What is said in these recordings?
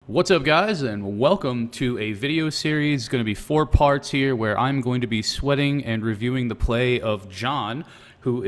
What's up, guys, and welcome to a video series. Going to be 4 parts here where I'm going to be sweating and reviewing the play of John, who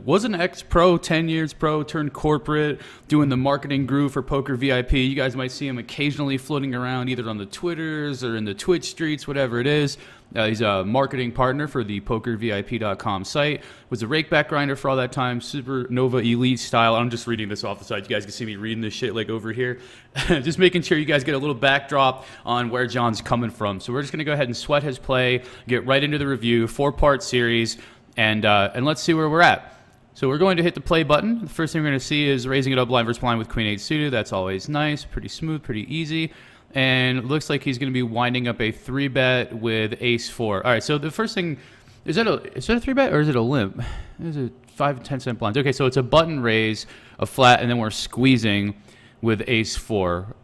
was an ex-pro, 10 years pro, turned corporate, doing the marketing groove for PokerVIP. You guys might see him occasionally floating around either on the Twitters or in the Twitch streets, whatever it is. He's a marketing partner for the PokerVIP.com site. Was a rakeback grinder for all that time, Supernova Elite style. I'm just reading this off the side. You guys can see me reading this shit like over here. Just making sure you guys get a little backdrop on where John's coming from. So we're just going to go ahead and sweat his play, get right into the review, 4-part series, and let's see where we're at. So we're going to hit the play button. The first thing we're going to see is raising it up blind versus blind with Queen 8 suited. That's always nice, pretty smooth, pretty easy. And it looks like he's going to be winding up a 3-bet with Ace 4. All right, so the first thing, is that a 3-bet or is it a limp? Is it 5 and 10 cent blinds? Okay, so it's a button raise, a flat, and then we're squeezing with Ace 4.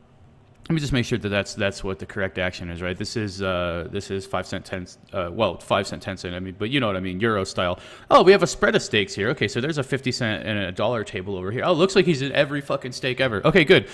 Let me just make sure that that's what the correct action is, right? This is 5 cent 10, 5 cent 10 cent. I mean, but you know what I mean, Euro style. Oh, we have a spread of stakes here. Okay, so there's a 50 cent and a dollar table over here. Oh, looks like he's in every fucking stake ever. Okay, good.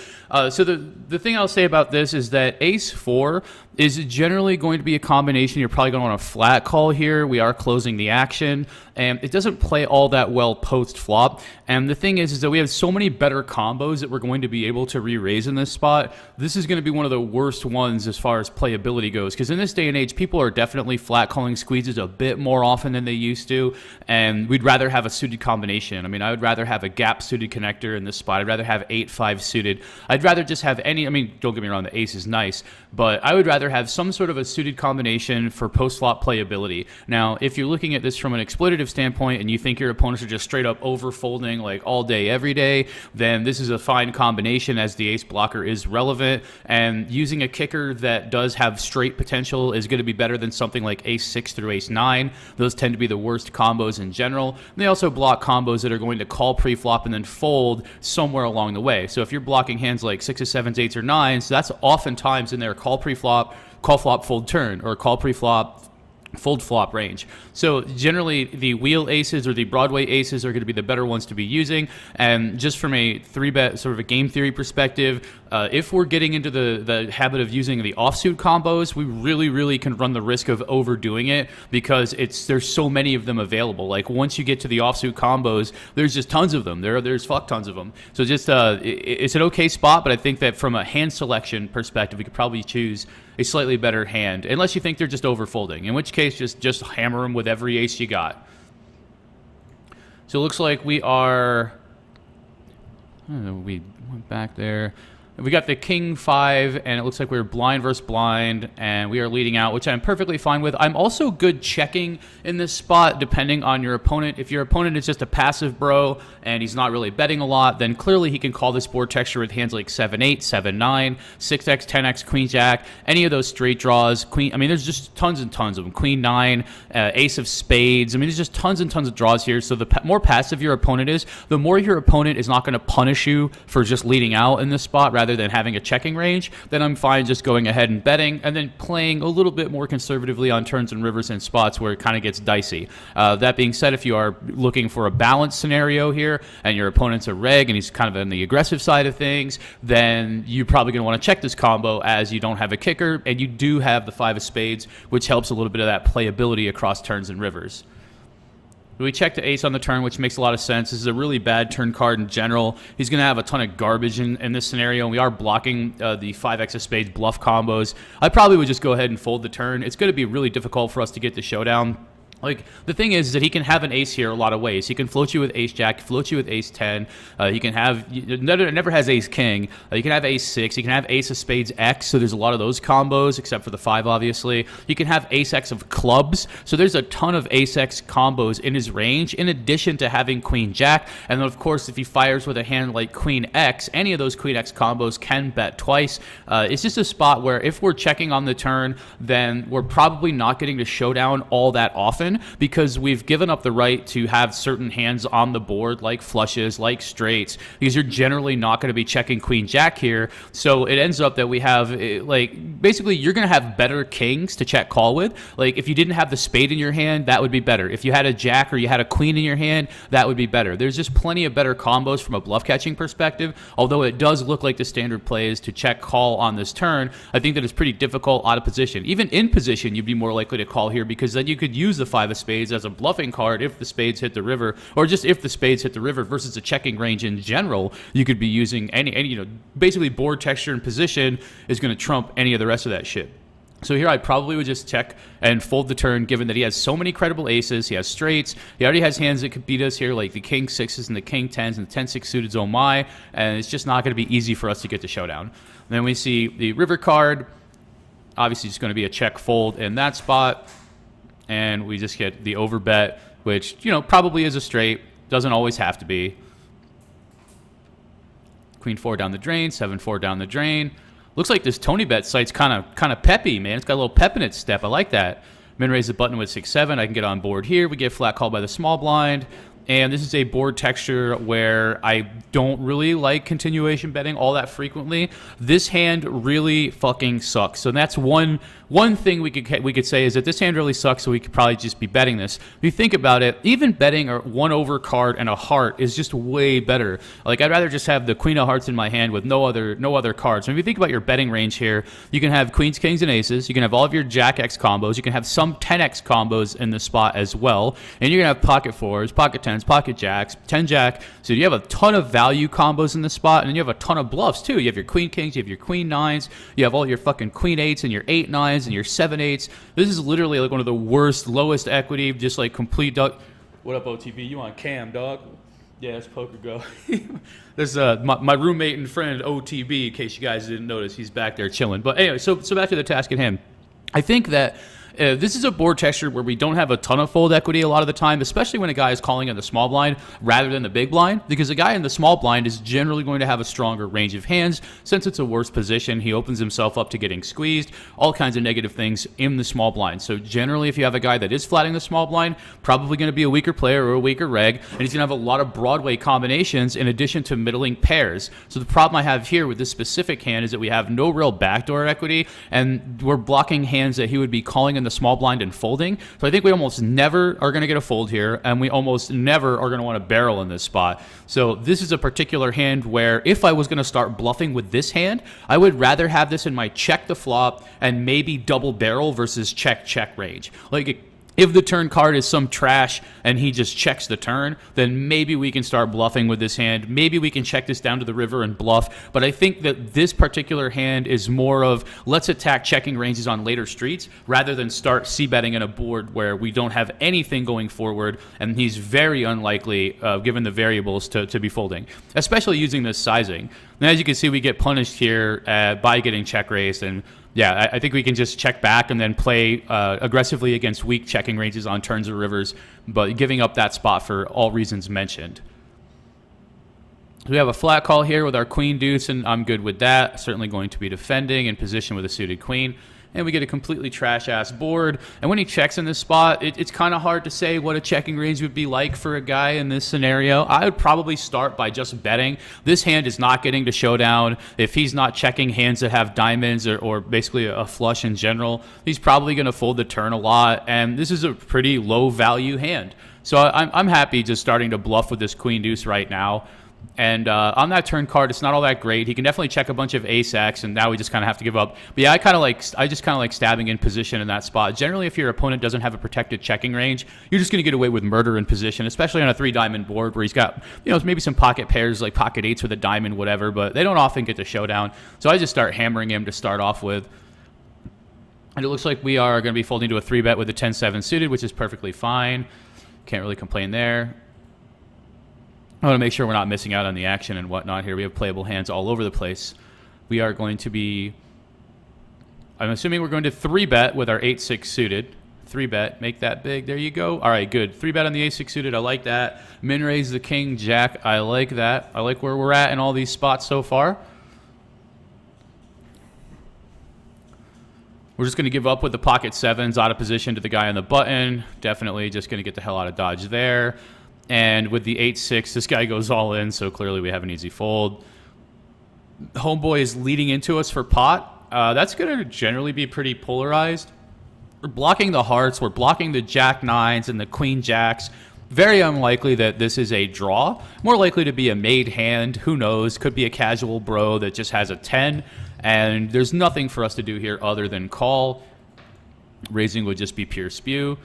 So the thing I'll say about this is that Ace 4 is generally going to be a combination. You're probably going to want a flat call here. We are closing the action, and it doesn't play all that well post flop. And the thing is that we have so many better combos that we're going to be able to re-raise in this spot. This is going to be one of the worst ones as far as playability goes, because in this day and age, people are definitely flat calling squeezes a bit more often than they used to, and we'd rather have a suited combination. I mean, I would rather have a gap suited connector in this spot. I'd rather have 8-5 suited. I'd rather just have any, I mean, don't get me wrong, the ace is nice, but I would rather have some sort of a suited combination for post-flop playability. Now, if you're looking at this from an exploitative standpoint and you think your opponents are just straight up over-folding like all day, every day, then this is a fine combination as the ace blocker is relevant, and using a kicker that does have straight potential is going to be better than something like ace 6 through ace 9. Those tend to be the worst combos in general. And they also block combos that are going to call pre-flop and then fold somewhere along the way. So if you're blocking hands like 6s, 7s, 8s, or 9s, that's oftentimes in their call pre-flop, call flop, fold turn, or call pre-flop, fold flop range. So generally the wheel aces or the Broadway aces are going to be the better ones to be using. And just from a 3-bet sort of a game theory perspective, if we're getting into the habit of using the offsuit combos, we really can run the risk of overdoing it, because there's so many of them available. Like once you get to the offsuit combos, there's just tons of them. There's fuck tons of them. So just it's an okay spot, but I think that from a hand selection perspective, we could probably choose a slightly better hand, unless you think they're just overfolding, in which case just hammer them with every ace you got. So it looks like we are, we went back there. We got the king 5, and it looks like we're blind versus blind, and we are leading out, which I'm perfectly fine with. I'm also good checking in this spot, depending on your opponent. If your opponent is just a passive bro, and he's not really betting a lot, then clearly he can call this board texture with hands like 7-8, 7-9, 6x, 10x, queen jack, any of those straight draws. Queen, I mean, there's just tons and tons of them. Queen 9, ace of spades. I mean, there's just tons and tons of draws here. So the more passive your opponent is, the more your opponent is not going to punish you for just leading out in this spot, rather than having a checking range. Then I'm fine just going ahead and betting, and then playing a little bit more conservatively on turns and rivers and spots where it kind of gets dicey. That being said, if you are looking for a balanced scenario here, and your opponent's a reg and he's kind of on the aggressive side of things, then you're probably going to want to check this combo, as you don't have a kicker, and you do have the 5 of spades, which helps a little bit of that playability across turns and rivers. We check the ace on the turn, which makes a lot of sense. This is a really bad turn card in general. He's going to have a ton of garbage in this scenario, and we are blocking the 5x of spades bluff combos. I probably would just go ahead and fold the turn. It's going to be really difficult for us to get the showdown. Like, the thing is that he can have an ace here a lot of ways. He can float you with ace jack, float you with ace 10. He can have, never has ace king. You can have ace 6. He can have ace of spades x, so there's a lot of those combos, except for the 5, obviously. You can have ace x of clubs, so there's a ton of ace x combos in his range, in addition to having queen jack. And then, of course, if he fires with a hand like queen x, any of those queen x combos can bet twice. It's just a spot where if we're checking on the turn, then we're probably not getting to showdown all that often. often because we've given up the right to have certain hands on the board, like flushes, like straights, because you're generally not going to be checking queen jack here. So it ends up that we have, like, basically you're going to have better kings to check call with. Like, if you didn't have the spade in your hand, that would be better. If you had a jack or you had a queen in your hand, that would be better. There's just plenty of better combos from a bluff catching perspective. Although it does look like the standard play is to check call on this turn, I think that it's pretty difficult out of position. Even in position, you'd be more likely to call here because then you could use the 5 of spades as a bluffing card if the spades hit the river, or just if the spades hit the river versus a checking range in general. You could be using any you know, basically board texture and position is going to trump any of the rest of that shit. So here I probably would just check and fold the turn, given that he has so many credible aces. He has straights. He already has hands that could beat us here, like the king sixes and the king tens and the 10-6 suited. Oh my! And it's just not going to be easy for us to get to showdown. And then we see the river card. Obviously, it's going to be a check fold in that spot, and we just get the overbet, which, you know, probably is a straight. Doesn't always have to be. Queen 4 down the drain, 7-4 down the drain. Looks like this TonyBet site's kind of peppy, man. It's got a little pep in its step. I like that. Min raise the button with 6-7. I can get on board here. We get flat called by the small blind. And this is a board texture where I don't really like continuation betting all that frequently. This hand really fucking sucks. So that's one thing we could say is that this hand really sucks, so we could probably just be betting this. If you think about it, even betting a 1-over card and a heart is just way better. Like, I'd rather just have the queen of hearts in my hand with no other cards. So if you think about your betting range here, you can have queens, kings, and aces. You can have all of your jack X combos. You can have some 10X combos in the spot as well. And you're going to have pocket fours, pocket tens, pocket jacks, 10 jack. So you have a ton of value combos in the spot, and then you have a ton of bluffs too. You have your queen kings, you have your queen nines, you have all your fucking queen eights and your 8-9s and your 7-8s. This is literally like one of the worst, lowest equity, just like complete duck. What up, OTB? You on cam, dog? Yeah, it's Poker Go. There's my roommate and friend OTB, in case you guys didn't notice. He's back there chilling. But anyway, so back to the task at hand. I think that this is a board texture where we don't have a ton of fold equity a lot of the time, especially when a guy is calling in the small blind rather than the big blind, because a guy in the small blind is generally going to have a stronger range of hands. Since it's a worse position, he opens himself up to getting squeezed, all kinds of negative things in the small blind. So generally, if you have a guy that is flatting the small blind, probably going to be a weaker player or a weaker reg, and he's going to have a lot of Broadway combinations in addition to middling pairs. So the problem I have here with this specific hand is that we have no real backdoor equity, and we're blocking hands that he would be calling in the small blind and folding. So I think we almost never are going to get a fold here, and we almost never are going to want to barrel in this spot. So this is a particular hand where if I was going to start bluffing with this hand, I would rather have this in my check the flop and maybe double barrel versus check range. Like, if the turn card is some trash and he just checks the turn, then maybe we can start bluffing with this hand. Maybe we can check this down to the river and bluff. But I think that this particular hand is more of let's attack checking ranges on later streets rather than start c-betting in a board where we don't have anything going forward, and he's very unlikely, given the variables, to be folding, especially using this sizing. And as you can see, we get punished here by getting check raised, and yeah, I think we can just check back and then play aggressively against weak checking ranges on turns or rivers, but giving up that spot for all reasons mentioned. We have a flat call here with our queen deuce, and I'm good with that. Certainly going to be defending in position with a suited queen. And we get a completely trash-ass board. And when he checks in this spot, it's kind of hard to say what a checking range would be like for a guy in this scenario. I would probably start by just betting. This hand is not getting to showdown. If he's not checking hands that have diamonds or basically a flush in general, he's probably going to fold the turn a lot. And this is a pretty low-value hand. So I'm happy just starting to bluff with this queen deuce right now. And on that turn card, it's not all that great. He can definitely check a bunch of ace-x, and now we just kind of have to give up. But yeah, I just kind of like stabbing in position in that spot. Generally, if your opponent doesn't have a protected checking range, you're just going to get away with murder in position, especially on a 3-diamond board where he's got, you know, maybe some pocket pairs like pocket eights with a diamond, whatever, but they don't often get to showdown. So I just start hammering him to start off with. And it looks like we are going to be folding to a 3-bet with a 10-7 suited, which is perfectly fine. Can't really complain there. I want to make sure we're not missing out on the action and whatnot here. We have playable hands all over the place. We are going to be, I'm assuming we're going to 3-bet with our 8-6 suited. 3-bet, make that big. There you go. All right, good. 3-bet on the 8-6 suited. I like that. Min raise the king, jack. I like that. I like where we're at in all these spots so far. We're just going to give up with the pocket sevens out of position to the guy on the button. Definitely just going to get the hell out of dodge there. And with the 8-6, this guy goes all in, so clearly we have an easy fold. Homeboy is leading into us for pot. That's going to generally be pretty polarized. We're blocking the hearts. We're blocking the jack nines and the queen jacks. Very unlikely that this is a draw. More likely to be a made hand. Who knows? Could be a casual bro that just has a 10. And there's nothing for us to do here other than call. Raising would just be pure spew.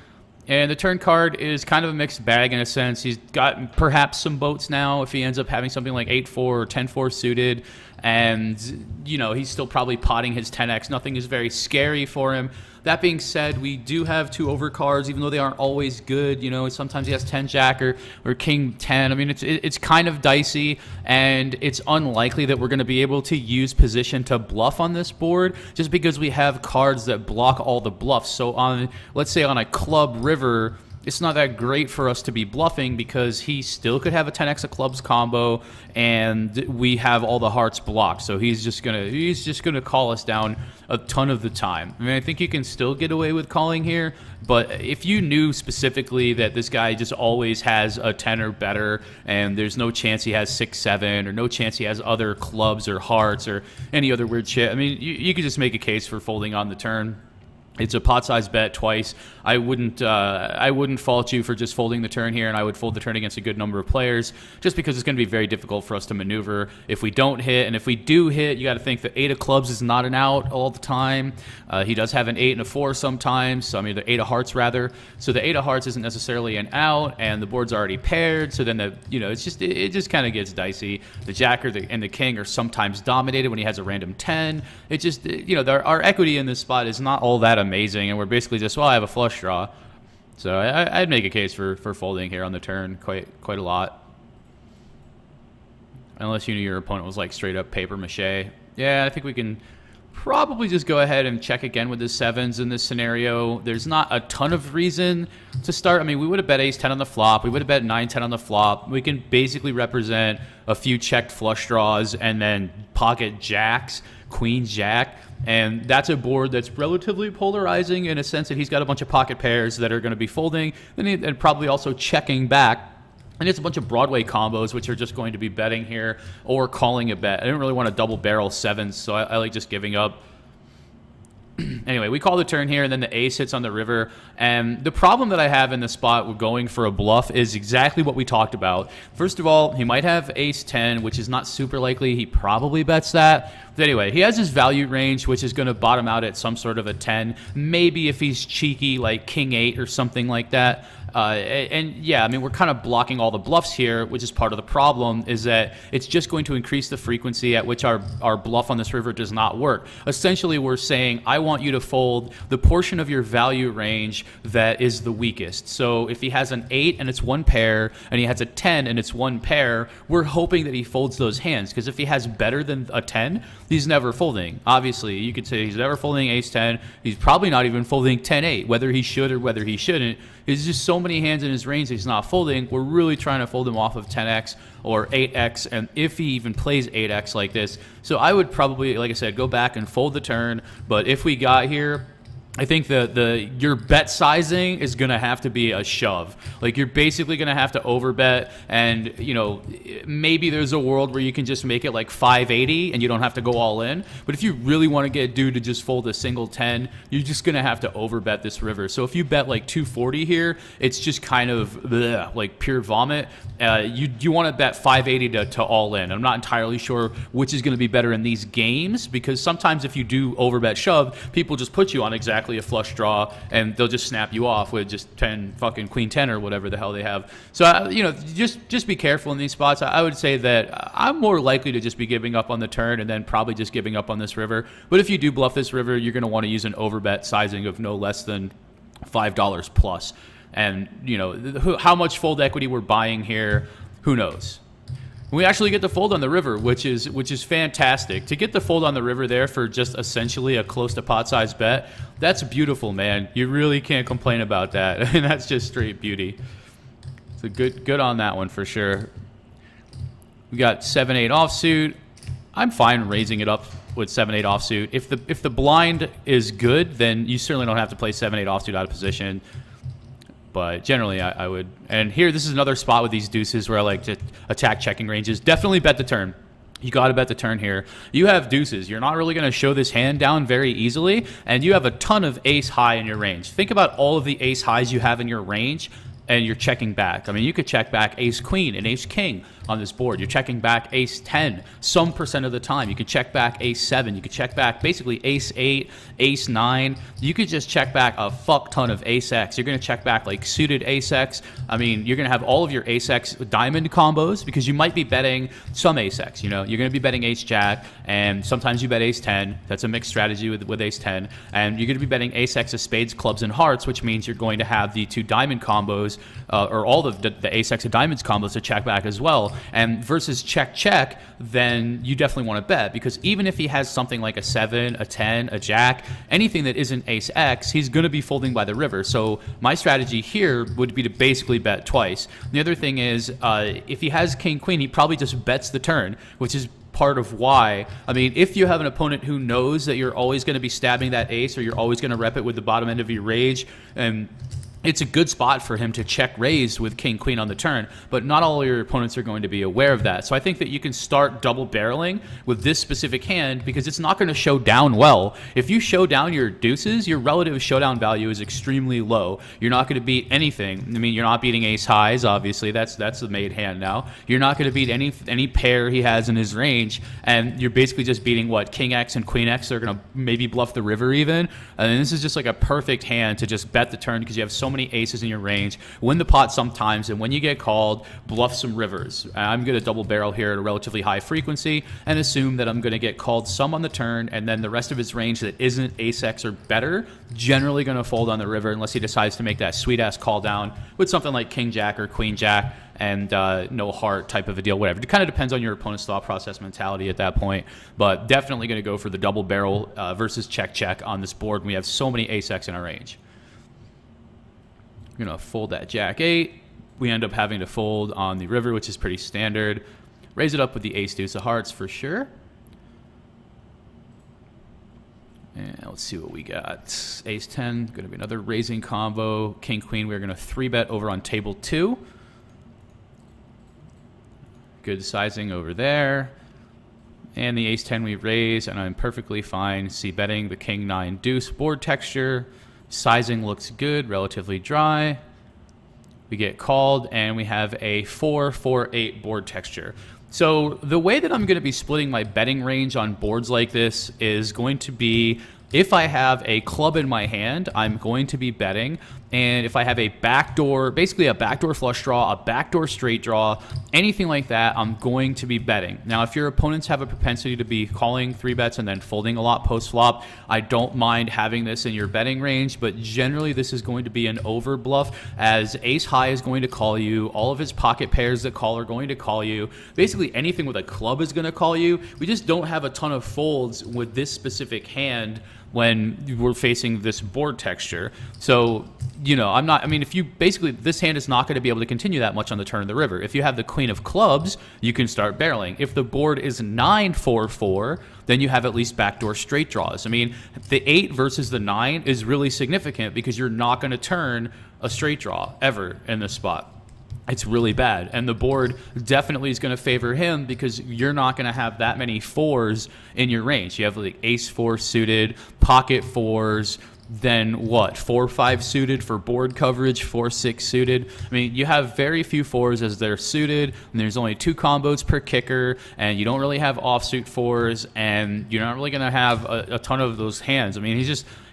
And the turn card is kind of a mixed bag in a sense. He's got perhaps some boats now if he ends up having something like 8-4 or 10-4 suited. And, you know, he's still probably potting his 10x. Nothing is very scary for him. That being said, we do have 2 overcards, even though they aren't always good. You know, sometimes he has 10 jack or king 10. I mean, it's kind of dicey, and it's unlikely that we're going to be able to use position to bluff on this board just because we have cards that block all the bluffs. So on, let's say on a club river, it's not that great for us to be bluffing because he still could have a 10x of clubs combo, and we have all the hearts blocked. So he's just gonna call us down a ton of the time. I mean, I think you can still get away with calling here, but if you knew specifically that this guy just always has a 10 or better, and there's no chance he has 6-7, or no chance he has other clubs or hearts or any other weird shit, I mean, you could just make a case for folding on the turn. It's a pot size bet twice. I wouldn't fault you for just folding the turn here, and I would fold the turn against a good number of players just because it's going to be very difficult for us to maneuver if we don't hit. And if we do hit, you got to think the 8 of clubs is not an out all the time. He does have an 8 and a 4 sometimes. So, I mean, the 8 of hearts rather. So the 8 of hearts isn't necessarily an out, and the board's already paired. So then it just kind of gets dicey. The jack and the king are sometimes dominated when he has a random 10. It just our equity in this spot is not all that amazing, and we're basically just, well, I have a flush draw. So I'd make a case for folding here on the turn quite a lot. Unless you knew your opponent was like straight up paper mache. Yeah, I think we can probably just go ahead and check again with the sevens in this scenario. There's not a ton of reason to start. I mean, we would have bet ace-10 on the flop. We would have bet 9-10 on the flop. We can basically represent a few checked flush draws and then pocket jacks, queen jack. And that's a board that's relatively polarizing in a sense that he's got a bunch of pocket pairs that are going to be folding and probably also checking back. And it's a bunch of Broadway combos, which are just going to be betting here or calling a bet. I didn't really want to double barrel sevens, so I like just giving up. Anyway, we call the turn here, and then the ace hits on the river. And the problem that I have in the spot with going for a bluff is exactly what we talked about. First of all, he might have ace-10, which is not super likely. He probably bets that. But anyway, he has his value range, which is going to bottom out at some sort of a 10. Maybe if he's cheeky, like king-8 or something like that. And yeah, I mean, we're kind of blocking all the bluffs here, which is part of the problem, is that it's just going to increase the frequency at which our bluff on this river does not work. Essentially, we're saying, I want you to fold the portion of your value range that is the weakest. So if he has an 8 and it's one pair, and he has a 10 and it's one pair, we're hoping that he folds those hands, because if he has better than a 10, he's never folding. Obviously, you could say he's never folding ace-10. He's probably not even folding 10-8, whether he should or whether he shouldn't. There's just so many hands in his range that he's not folding. We're really trying to fold him off of 10x or 8x, and if he even plays 8x like this. So I would probably, like I said, go back and fold the turn. But if we got here, I think your bet sizing is going to have to be a shove. Like, you're basically going to have to overbet, and, you know, maybe there's a world where you can just make it like 580 and you don't have to go all in. But if you really want to get dude to just fold a single 10, you're just going to have to overbet this river. So if you bet like 240 here, it's just kind of bleh, like pure vomit. You want to bet 580 to all in. I'm not entirely sure which is going to be better in these games, because sometimes if you do overbet shove, people just put you on exactly a flush draw, and they'll just snap you off with just 10 fucking queen 10 or whatever the hell they have. So just be careful in these spots. I would say that I'm more likely to just be giving up on the turn and then probably just giving up on this river. But if you do bluff this river, you're going to want to use an overbet sizing of no less than $5 plus. And how much fold equity we're buying here, who knows? We actually get the fold on the river, which is fantastic. To get the fold on the river there for just essentially a close to pot size bet, that's beautiful, man. You really can't complain about that. And that's just straight beauty. So good on that one for sure. We got 7-8 offsuit. I'm fine raising it up with 7-8 offsuit. If the blind is good, then you certainly don't have to play 7-8 offsuit out of position. But generally, I would. And here, this is another spot with these deuces where I like to attack checking ranges. Definitely bet the turn. You got to bet the turn here. You have deuces. You're not really going to show this hand down very easily, and you have a ton of ace high in your range. Think about all of the ace highs you have in your range, and you're checking back. I mean, you could check back ace queen and ace king on this board. You're checking back ace 10 some percent of the time. You could check back ace 7. You could check back basically ace 8, ace 9. You could just check back a fuck ton of ace X. You're going to check back like suited ace X. I mean, you're going to have all of your ace X diamond combos because you might be betting some ace X. You know, you're going to be betting ace jack, and sometimes you bet ace 10. That's a mixed strategy with ace 10. And you're going to be betting ace X of spades, clubs, and hearts, which means you're going to have the 2 diamond combos or all the ace X of diamonds combos to check back as well. And versus check, then you definitely want to bet, because even if he has something like a 7, a 10, a jack, anything that isn't ace X, he's going to be folding by the river. So my strategy here would be to basically bet twice. The other thing is, if he has king queen, he probably just bets the turn, which is part of why. I mean, if you have an opponent who knows that you're always going to be stabbing that ace, or you're always going to rep it with the bottom end of your range, and it's a good spot for him to check raise with king queen on the turn, but not all your opponents are going to be aware of that. So I think that you can start double barreling with this specific hand because it's not going to show down well. If you show down your deuces, your relative showdown value is extremely low. You're not going to beat anything. I mean, you're not beating ace highs, obviously. That's the made hand now. You're not going to beat any pair he has in his range, and you're basically just beating what, king X and queen X. They're going to maybe bluff the river even. And this is just like a perfect hand to just bet the turn because you have so many aces in your range, win the pot sometimes, and when you get called, bluff some rivers. I'm going to double barrel here at a relatively high frequency and assume that I'm going to get called some on the turn, and then the rest of his range that isn't ace X or better, generally going to fold on the river unless he decides to make that sweet-ass call down with something like king jack or queen jack and no heart type of a deal, whatever. It kind of depends on your opponent's thought process mentality at that point, but definitely going to go for the double barrel versus check on this board when we have so many ace X in our range. We're going to fold that jack 8. We end up having to fold on the river, which is pretty standard. Raise it up with the ace deuce of hearts for sure. And let's see what we got. Ace 10, going to be another raising combo. King queen, we're going to 3-bet over on table 2. Good sizing over there. And the ace 10 we raise, and I'm perfectly fine c-betting the king 9 deuce board texture. Sizing looks good, relatively dry. We get called, and we have a 4-4-8 board texture. So the way that I'm going to be splitting my betting range on boards like this is going to be, if I have a club in my hand, I'm going to be betting. And if I have a backdoor, basically a backdoor flush draw, a backdoor straight draw, anything like that, I'm going to be betting. Now, if your opponents have a propensity to be calling 3-bets and then folding a lot post-flop, I don't mind having this in your betting range, but generally this is going to be an over bluff, as ace high is going to call you, all of his pocket pairs that call are going to call you, basically anything with a club is going to call you. We just don't have a ton of folds with this specific hand when we're facing this board texture. So, you know, if you basically, this hand is not going to be able to continue that much on the turn of the river. If you have the queen of clubs, you can start barreling. If the board is 9-4-4, then you have at least backdoor straight draws. I mean, the 8 versus the 9 is really significant because you're not going to turn a straight draw ever in this spot. It's really bad, and the board definitely is going to favor him because you're not going to have that many 4s in your range. You have like ace 4 suited, pocket 4s, then what, 4-5 suited for board coverage, 4-6 suited. I mean, you have very few 4s as they're suited, and there's only 2 combos per kicker, and you don't really have offsuit 4s, and you're not really going to have a ton of those hands. I mean,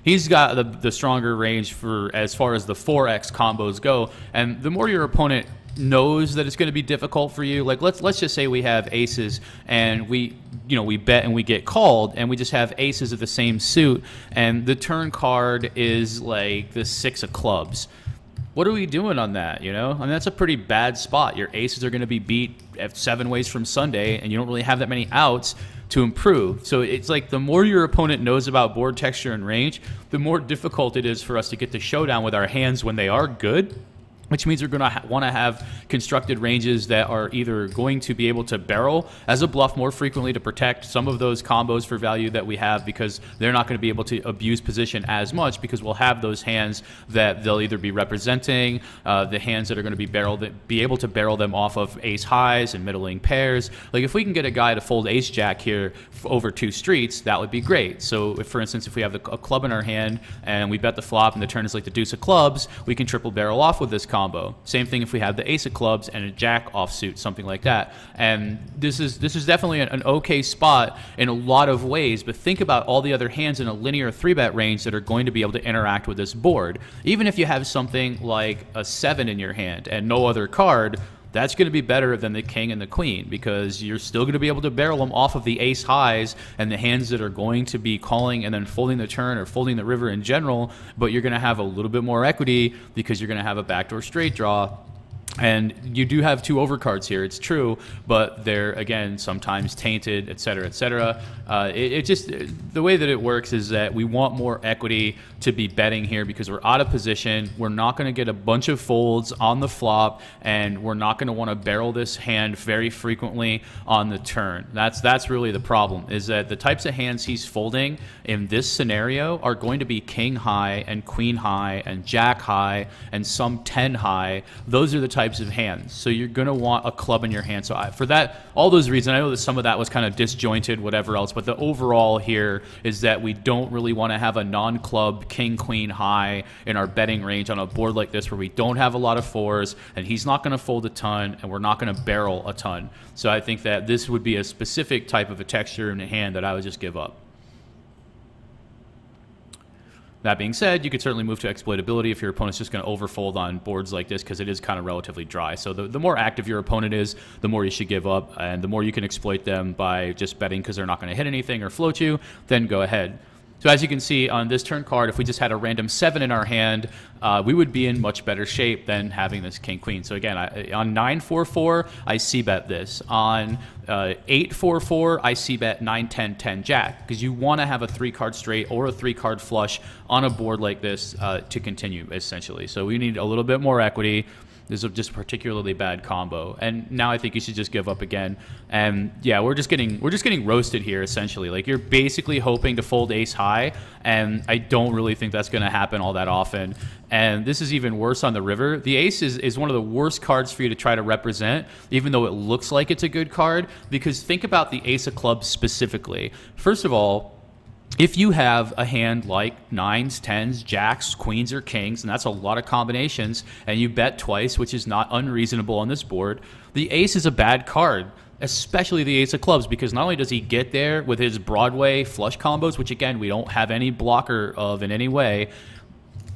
he's got the stronger range for as far as the 4x combos go, and the more your opponent knows that it's going to be difficult for you, like let's just say we have aces and we bet and we get called and we just have aces of the same suit and the turn card is like the 6 of clubs. What are we doing on that, you know? I mean, that's a pretty bad spot. Your aces are going to be beat at 7 ways from Sunday, and you don't really have that many outs to improve. So it's like the more your opponent knows about board texture and range, the more difficult it is for us to get to showdown with our hands when they are good. which means we're going to want to have constructed ranges that are either going to be able to barrel as a bluff more frequently to protect some of those combos for value that we have, because they're not going to be able to abuse position as much, because we'll have those hands that they'll either be representing, the hands that are going to be able to barrel them off of ace highs and middling pairs. Like if we can get a guy to fold ace jack here over 2 streets, that would be great. So if, for instance, if we have a club in our hand and we bet the flop and the turn is like the deuce of clubs, we can triple barrel off with this combo. Same thing if we have the ace of clubs and a jack offsuit, something like that. And this is definitely an okay spot in a lot of ways, but think about all the other hands in a linear 3-bet range that are going to be able to interact with this board. Even if you have something like a 7 in your hand and no other card, that's going to be better than the king and the queen, because you're still going to be able to barrel them off of the ace highs and the hands that are going to be calling and then folding the turn or folding the river in general, but you're going to have a little bit more equity because you're going to have a backdoor straight draw. And you do have 2 overcards here, it's true, but they're, again, sometimes tainted, et cetera, et cetera. The way that it works is that we want more equity to be betting here because we're out of position. We're not going to get a bunch of folds on the flop, and we're not going to want to barrel this hand very frequently on the turn. That's really the problem, is that the types of hands he's folding in this scenario are going to be king high and queen high and jack high and some 10 high. Those are the types of hands. So you're going to want a club in your hand. So for that, all those reasons, I know that some of that was kind of disjointed, whatever else, but the overall here is that we don't really want to have a non-club king, queen high in our betting range on a board like this where we don't have a lot of 4s, and he's not going to fold a ton, and we're not going to barrel a ton. So I think that this would be a specific type of a texture in a hand that I would just give up. That being said, you could certainly move to exploitability if your opponent's just going to overfold on boards like this, because it is kind of relatively dry. So the more active your opponent is, the more you should give up, and the more you can exploit them by just betting because they're not going to hit anything or float you, then go ahead. So as you can see on this turn card, if we just had a random 7 in our hand, we would be in much better shape than having this king-queen. So again, on 9-4-4, I c-bet this. On 8-4-4, I c-bet 9-10-10 jack, because you want to have a 3-card straight or a 3-card flush on a board like this to continue, essentially. So we need a little bit more equity. This is just a particularly bad combo, and now I think you should just give up again. And yeah, we're just getting roasted here, essentially. Like, you're basically hoping to fold ace high, and I don't really think that's going to happen all that often. And this is even worse on the river. The ace is one of the worst cards for you to try to represent, even though it looks like it's a good card, because think about the ace of clubs specifically. First of all, if you have a hand like 9s, 10s, jacks, queens, or kings, and that's a lot of combinations, and you bet twice, which is not unreasonable on this board, the ace is a bad card, especially the ace of clubs, because not only does he get there with his Broadway flush combos, which again, we don't have any blocker of in any way,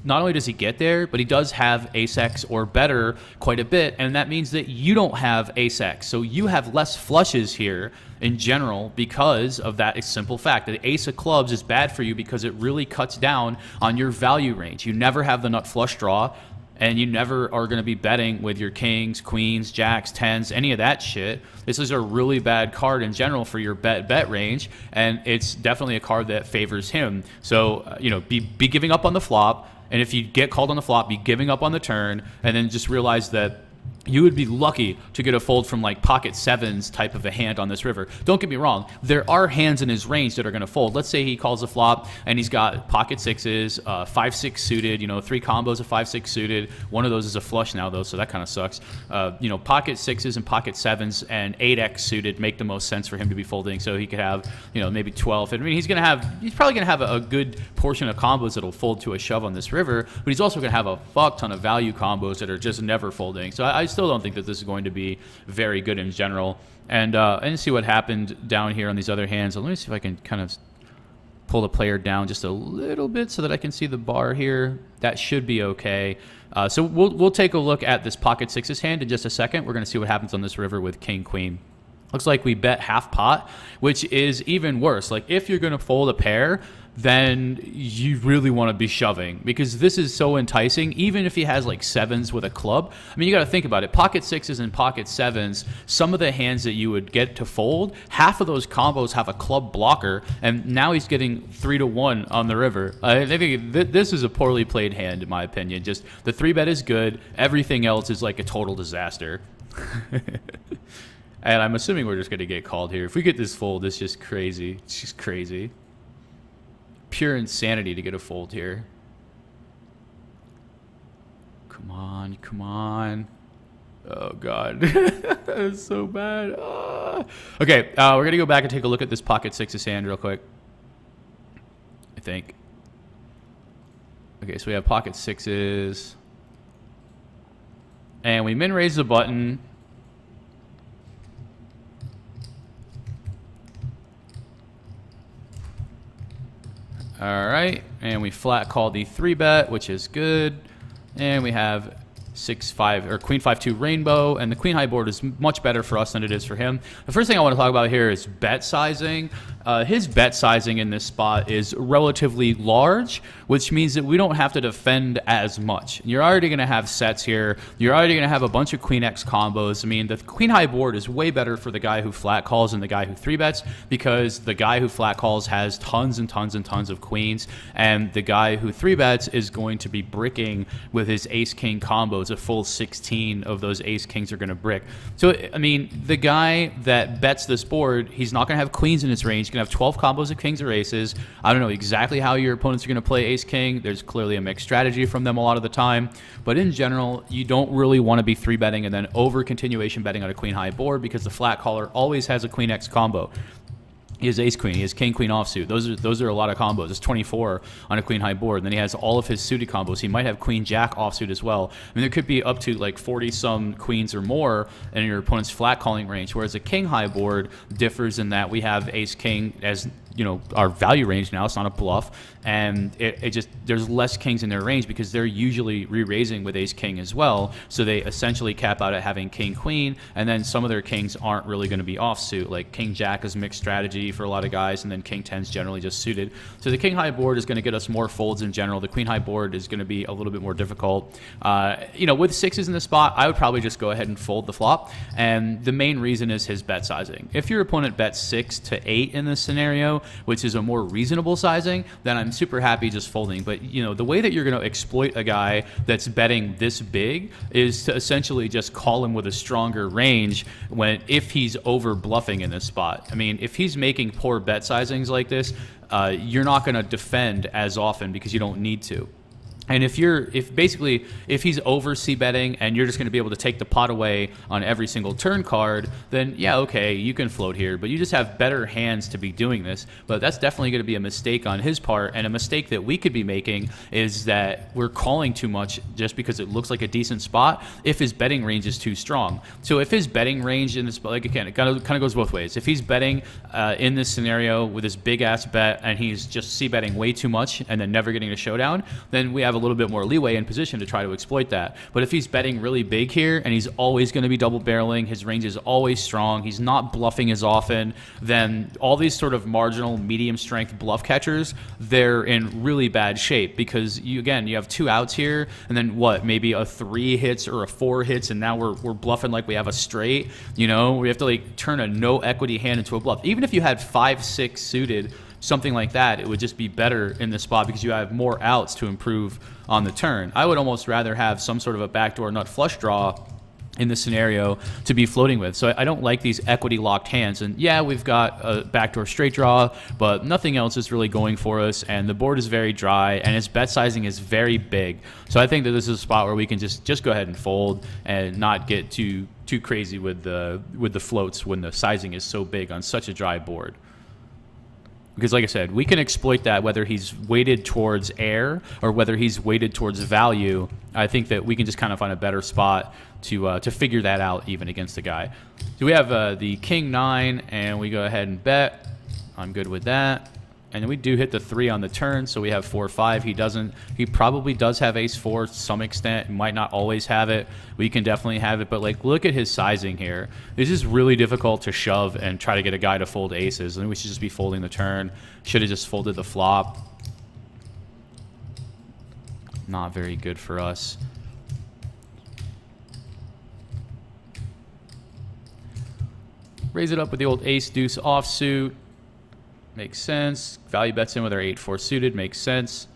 not only does he get there, but he does have ace-x or better quite a bit, and that means that you don't have ace-x. So you have less flushes here in general because of that simple fact. The ace of clubs is bad for you because it really cuts down on your value range. You never have the nut flush draw, and you never are going to be betting with your kings, queens, jacks, 10s, any of that shit. This is a really bad card in general for your bet range, and it's definitely a card that favors him. So, be giving up on the flop, and if you get called on the flop, be giving up on the turn, and then just realize that you would be lucky to get a fold from like pocket 7s type of a hand on this river. Don't get me wrong. There are hands in his range that are going to fold. Let's say he calls a flop and he's got pocket 6s, 5-6 suited, 3 combos of 5-6 suited. One of those is a flush now though, so that kind of sucks. Pocket 6s and pocket 7s and 8x suited make the most sense for him to be folding. So he could have, maybe 12. I mean, he's probably going to have a good portion of combos that'll fold to a shove on this river, but he's also going to have a fuck ton of value combos that are just never folding. So I still don't think that this is going to be very good in general. And see what happened down here on these other hands. So let me see if I can kind of pull the player down just a little bit so that I can see the bar here. That should be okay. So we'll take a look at this pocket 6s hand in just a second. We're going to see what happens on this river with king queen. Looks like we bet half pot, which is even worse. Like, if you're going to fold a pair, then you really want to be shoving, because this is so enticing. Even if he has like sevens with a club, I mean, you got to think about it. Pocket sixes and pocket sevens, some of the hands that you would get to fold, half of those combos have a club blocker, and now he's getting 3-1 on the river. I think this is a poorly played hand, in my opinion. Just the 3-bet is good. Everything else is like a total disaster. And I'm assuming we're just going to get called here. If we get this fold, it's just crazy. It's just crazy. Pure insanity to get a fold here. Come on, come on. Oh, God. That's so bad. Okay, we're going to go back and take a look at this pocket sixes hand real quick, I think. Okay, so we have pocket sixes. And we min-raise the button. All right, and we flat call the 3-bet, which is good. And we have 6-5 or Queen 5-2 rainbow, and the queen high board is much better for us than it is for him. The first thing I want to talk about here is bet sizing. His bet sizing in this spot is relatively large, which means that we don't have to defend as much. You're already going to have sets here. You're already going to have a bunch of queen X combos. I mean, the queen high board is way better for the guy who flat calls than the guy who 3-bets, because the guy who flat calls has tons and tons and tons of queens, and the guy who 3-bets is going to be bricking with his ace king combos. A full 16 of those ace kings are going to brick. So, I mean, the guy that bets this board, he's not going to have queens in his range. He's going to have 12 combos of kings or aces. I don't know exactly how your opponents are going to play ace king. There's clearly a mixed strategy from them a lot of the time. But in general, you don't really want to be 3-betting and then over continuation betting on a queen high board, because the flat caller always has a queen X combo. He has ace queen, he has king queen offsuit. Those are a lot of combos. It's 24 on a queen high board. And then he has all of his suited combos. He might have queen jack offsuit as well. I mean, there could be up to like 40 some queens or more in your opponent's flat calling range. Whereas a king high board differs in that we have ace king as, you know, our value range now. It's not a bluff, and it just, there's less kings in their range because they're usually re-raising with ace king as well. So they essentially cap out at having king queen, and then some of their kings aren't really going to be offsuit. Like king jack is mixed strategy for a lot of guys, and then king 10 is generally just suited. So the king high board is going to get us more folds in general. The queen high board is going to be a little bit more difficult. You know, with sixes in the spot, I would probably just go ahead and fold the flop, and the main reason is his bet sizing. If your opponent bets 6 to 8 in this scenario, which is a more reasonable sizing, then I'm super happy just folding. But, you know, the way that you're going to exploit a guy that's betting this big is to essentially just call him with a stronger range if he's over bluffing in this spot. I mean, if he's making poor bet sizings like this, you're not going to defend as often because you don't need to. And if he's over c-betting and you're just going to be able to take the pot away on every single turn card, then yeah, okay, you can float here, but you just have better hands to be doing this. But that's definitely going to be a mistake on his part, and a mistake that we could be making is that we're calling too much just because it looks like a decent spot if his betting range is too strong. So if his betting range in this, like again, it kind of goes both ways. If he's betting in this scenario with this big ass bet and he's just c-betting way too much and then never getting a showdown, then we have a little bit more leeway in position to try to exploit that. But if he's betting really big here and he's always going to be double barreling, his range is always strong, he's not bluffing as often, then all these sort of marginal medium strength bluff catchers, they're in really bad shape, because you have 2 outs here, and then what, maybe a 3 hits or a 4 hits, and now we're bluffing like we have a straight. You know, we have to like turn a no equity hand into a bluff. Even if you had 5-6 suited, something like that, it would just be better in this spot because you have more outs to improve on the turn. I would almost rather have some sort of a backdoor nut flush draw in this scenario to be floating with. So I don't like these equity locked hands. And yeah, we've got a backdoor straight draw, but nothing else is really going for us, and the board is very dry and its bet sizing is very big. So I think that this is a spot where we can just go ahead and fold and not get too crazy with the floats when the sizing is so big on such a dry board. Because like I said, we can exploit that whether he's weighted towards air or whether he's weighted towards value. I think that we can just kind of find a better spot to figure that out even against the guy. So we have the king 9, and we go ahead and bet. I'm good with that. And we do hit the 3 on the turn, so we have 4-5. He doesn't. He probably does have ace-4 to some extent. He might not always have it. We can definitely have it, but like, look at his sizing here. This is really difficult to shove and try to get a guy to fold aces. And we should just be folding the turn. Should have just folded the flop. Not very good for us. Raise it up with the old ace-deuce offsuit. Makes sense. Value bets in with our 8-4 suited. Makes sense.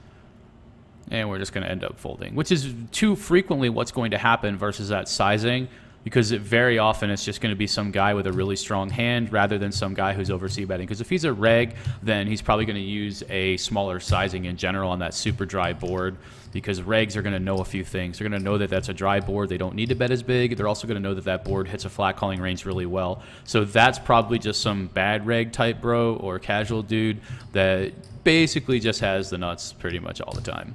And we're just going to end up folding, which is too frequently what's going to happen versus that sizing, because very often it's just going to be some guy with a really strong hand rather than some guy who's overseas betting. Because if he's a reg, then he's probably going to use a smaller sizing in general on that super dry board, because regs are going to know a few things. They're going to know that that's a dry board. They don't need to bet as big. They're also going to know that that board hits a flat calling range really well. So that's probably just some bad reg type bro or casual dude that basically just has the nuts pretty much all the time.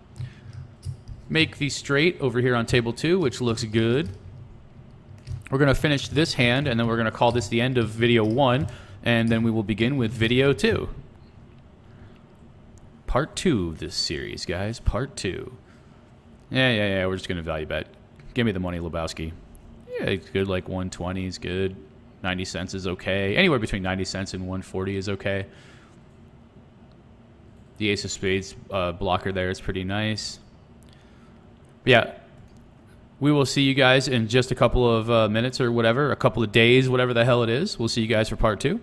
Make the straight over here on table 2, which looks good. We're going to finish this hand, and then we're going to call this the end of video 1, and then we will begin with video 2. Part 2 of this series, guys. Part 2. Yeah. We're just going to value bet. Give me the money, Lebowski. Yeah, it's good. Like 120 is good. 90 cents is okay. Anywhere between 90 cents and 140 is okay. The ace of spades blocker there is pretty nice. But yeah. We will see you guys in just a couple of minutes or whatever, a couple of days, whatever the hell it is. We'll see you guys for part 2.